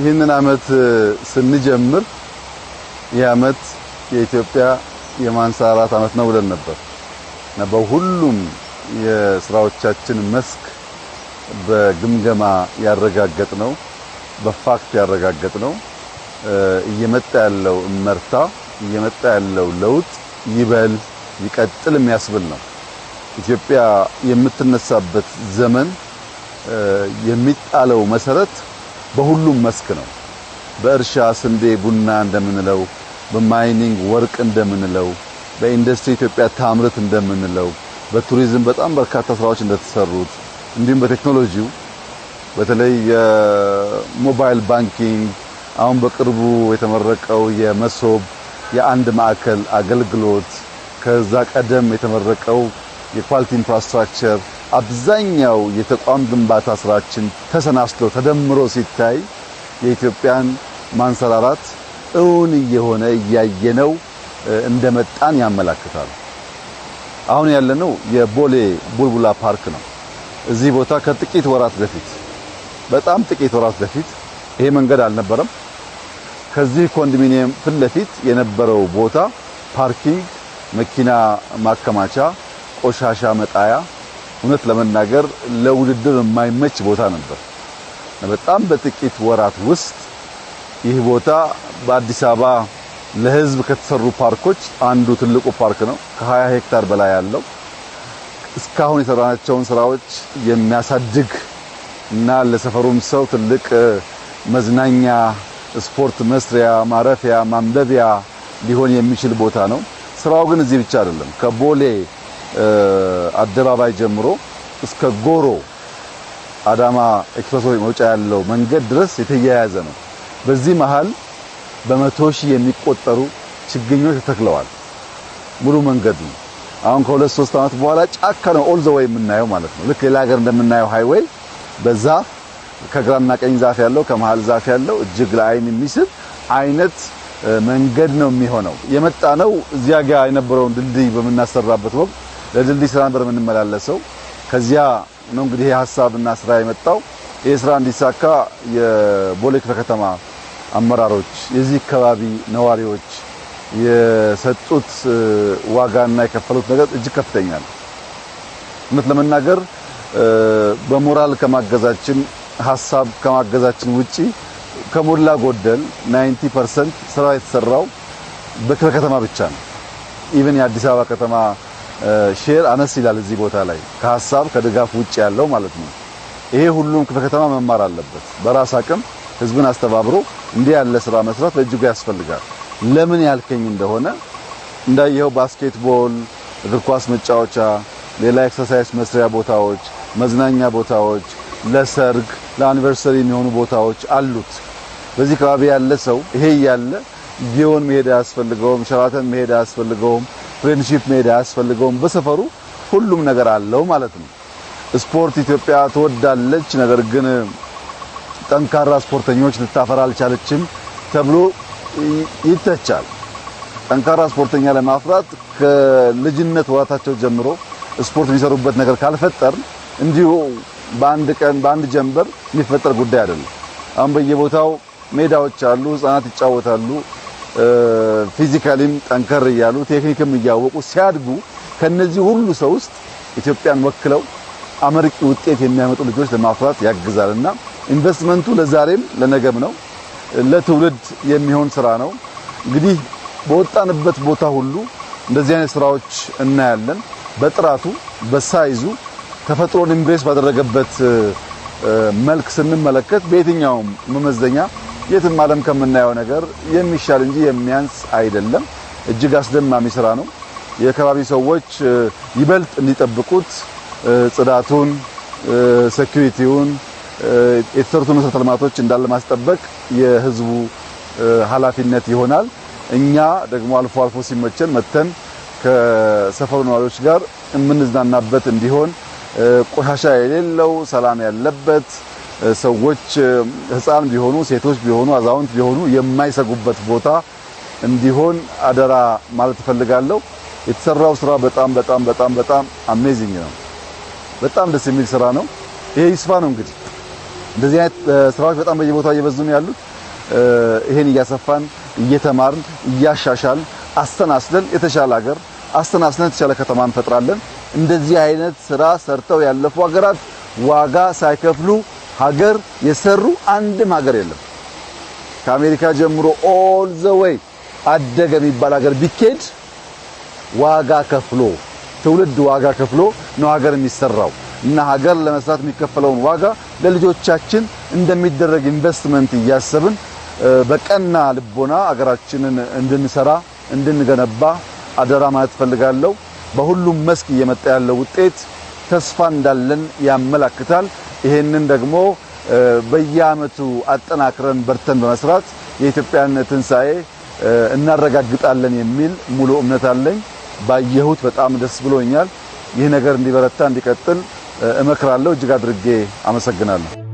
ይህንን አመት ስንጀምር የአመት የኢትዮጵያ የማንሰራራት አመት ነው ብለን ነበር እና በሁሉም የስራዎቻችን መስክ በግምገማ ያረጋገጥነው በፋክት ያረጋገጥነው እየመጣ ያለው እመርታ እየመጣ ያለው ለውጥ ይበል ይቀጥል የሚያስብል ነው። ኢትዮጵያ የምትነሳበት ዘመን የሚጣለው መሰረት በሁሉም መስክ ነው። በእርሻ ስንዴ፣ ቡና እንደምንለው፣ በማይኒንግ ወርቅ እንደምንለው፣ በኢንዱስትሪ ኢትዮጵያ ታምርት እንደምንለው፣ በቱሪዝም በጣም በርካታ ስራዎች እንደተሰሩት እንዲሁም በቴክኖሎጂው በተለይ የሞባይል ባንኪንግ አሁን በቅርቡ የተመረቀው የመሶብ የአንድ ማዕከል አገልግሎት ከዛ ቀደም የተመረቀው የኳሊቲ ኢንፍራስትራክቸር አብዛኛው የተቋም ግንባታ ስራችን ተሰናስሎ ተደምሮ ሲታይ የኢትዮጵያን ማንሰራራት እውን እየሆነ እያየነው እንደመጣን ያመለክታል። አሁን ያለነው የቦሌ ቡልቡላ ፓርክ ነው። እዚህ ቦታ ከጥቂት ወራት በፊት በጣም ጥቂት ወራት በፊት ይሄ መንገድ አልነበረም። ከዚህ ኮንዶሚኒየም ፊት ለፊት የነበረው ቦታ ፓርኪንግ፣ መኪና ማከማቻ፣ ቆሻሻ መጣያ እውነት ለመናገር ለውድድር የማይመች ቦታ ነበር። በጣም በጥቂት ወራት ውስጥ ይህ ቦታ በአዲስ አበባ ለህዝብ ከተሰሩ ፓርኮች አንዱ ትልቁ ፓርክ ነው። ከ20 ሄክታር በላይ ያለው እስካሁን የሰራናቸውን ስራዎች የሚያሳድግ እና ለሰፈሩም ሰው ትልቅ መዝናኛ፣ ስፖርት መስሪያ፣ ማረፊያ፣ ማንበቢያ ሊሆን የሚችል ቦታ ነው። ስራው ግን እዚህ ብቻ አይደለም። ከቦሌ አደባባይ ጀምሮ እስከ ጎሮ አዳማ ኤክስፕሬስ መውጫ ያለው መንገድ ድረስ የተያያዘ ነው። በዚህ መሃል በመቶ ሺህ የሚቆጠሩ ችግኞች ተተክለዋል። ሙሉ መንገድ ነው። አሁን ከ2-3 አመት በኋላ ጫካ ነው ኦል ዘ ዌይ የምናየው ማለት ነው። ልክ ሌላ ሀገር እንደምናየው ሃይዌይ በዛ ከግራና ቀኝ ዛፍ ያለው ከመሃል ዛፍ ያለው እጅግ ለአይን የሚስብ አይነት መንገድ ነው የሚሆነው። የመጣ ነው እዚያ ጋር የነበረውን ድልድይ በመናሰራበት ወቅት ለድልድይ ስራ ነበር የምንመላለሰው። ከዚያ ነው እንግዲህ ይሄ ሐሳብና ስራ የመጣው። ይሄ ስራ እንዲሳካ የቦሌ ክፍለ ከተማ አመራሮች፣ የዚህ አካባቢ ነዋሪዎች የሰጡት ዋጋና የከፈሉት ነገር እጅግ ከፍተኛ ነው። እውነት ለመናገር በሞራል ከማገዛችን ሐሳብ ከማገዛችን ውጪ ከሞላ ጎደል 90% ስራ የተሰራው በክፍለ ከተማ ብቻ ነው። ኢቭን የአዲስ አበባ ከተማ ሼር አነስ ይላል እዚህ ቦታ ላይ ከሐሳብ ከድጋፍ ውጪ ያለው ማለት ነው። ይሄ ሁሉም ክፍለ ከተማ መማር አለበት። በራስ አቅም ህዝብን አስተባብሮ እንዲህ ያለ ስራ መስራት በእጅጉ ያስፈልጋል። ለምን ያልከኝ እንደሆነ እንዳየው ባስኬትቦል፣ እግር ኳስ መጫወቻ፣ ሌላ ኤክሰርሳይዝ መስሪያ ቦታዎች፣ መዝናኛ ቦታዎች፣ ለሰርግ ለአኒቨርሰሪ የሚሆኑ ቦታዎች አሉት። በዚህ አካባቢ ያለ ሰው ይሄ ያለ ጊዮን መሄድ አያስፈልገውም፣ ሸራተን መሄድ አያስፈልገውም፣ ፍሬንድሺፕ መሄድ አያስፈልገውም። በሰፈሩ ሁሉም ነገር አለው ማለት ነው። ስፖርት ኢትዮጵያ ትወዳለች፣ ነገር ግን ጠንካራ ስፖርተኞች ልታፈራ አልቻለችም ተብሎ ይተቻል። ጠንካራ ስፖርተኛ ለማፍራት ከልጅነት ወራታቸው ጀምሮ ስፖርት የሚሰሩበት ነገር ካልፈጠር እንዲሁ በአንድ ቀን በአንድ ጀንበር የሚፈጠር ጉዳይ አይደለም። አሁን በየቦታው ሜዳዎች አሉ፣ ህፃናት ይጫወታሉ። ፊዚካሊም ጠንከር እያሉ ቴክኒክም እያወቁ ሲያድጉ ከነዚህ ሁሉ ሰው ውስጥ ኢትዮጵያን ወክለው አመርቂ ውጤት የሚያመጡ ልጆች ለማፍራት ያግዛልና ኢንቨስትመንቱ ለዛሬም ለነገም ነው። ለትውልድ የሚሆን ስራ ነው። እንግዲህ በወጣንበት ቦታ ሁሉ እንደዚህ አይነት ስራዎች እናያለን። በጥራቱ በሳይዙ ተፈጥሮን ኢምብሬስ ባደረገበት መልክ ስንመለከት በየትኛውም መመዘኛ የትም ዓለም ከምናየው ነገር የሚሻል እንጂ የሚያንስ አይደለም። እጅግ አስደማሚ ስራ ነው። የአካባቢ ሰዎች ይበልጥ እንዲጠብቁት ጽዳቱን፣ ሴኩሪቲውን፣ የተሰሩት መሰረተ ልማቶች እንዳለ ማስጠበቅ የህዝቡ ኃላፊነት ይሆናል። እኛ ደግሞ አልፎ አልፎ ሲመቸን መተን ከሰፈሩ ነዋሪዎች ጋር የምንዝናናበት እንዲሆን ቆሻሻ የሌለው ሰላም ያለበት ሰዎች ህፃን ቢሆኑ ሴቶች ቢሆኑ አዛውንት ቢሆኑ የማይሰጉበት ቦታ እንዲሆን አደራ ማለት እፈልጋለሁ። የተሰራው ስራ በጣም በጣም በጣም በጣም አሜዚንግ ነው። በጣም ደስ የሚል ስራ ነው። ይሄ ይስፋ ነው እንግዲህ እንደዚህ አይነት ስራዎች በጣም በየቦታው እየበዙ ነው ያሉት። ይሄን እያሰፋን እየተማርን እያሻሻልን አስተናስለን የተሻለ ሀገር አስተናስለን የተሻለ ከተማ እንፈጥራለን። እንደዚህ አይነት ስራ ሰርተው ያለፉ ሀገራት ዋጋ ሳይከፍሉ ሀገር የሰሩ አንድም ሀገር የለም። ከአሜሪካ ጀምሮ ኦል ዘ ዌይ አደገ የሚባል ሀገር ቢኬድ ዋጋ ከፍሎ ትውልድ ዋጋ ከፍሎ ነው ሀገር የሚሰራው እና ሀገር ለመስራት የሚከፈለውን ዋጋ ለልጆቻችን እንደሚደረግ ኢንቨስትመንት እያሰብን በቀና ልቦና ሀገራችንን እንድንሰራ እንድንገነባ አደራ ማለት ፈልጋለሁ። በሁሉም መስክ እየመጣ ያለው ውጤት ተስፋ እንዳለን ያመላክታል። ይሄንን ደግሞ በየአመቱ አጠናክረን በርተን በመስራት የኢትዮጵያን ትንሳኤ እናረጋግጣለን የሚል ሙሉ እምነት አለኝ። ባየሁት በጣም ደስ ብሎኛል። ይህ ነገር እንዲበረታ እንዲቀጥል እመክራለሁ። እጅግ አድርጌ አመሰግናለሁ።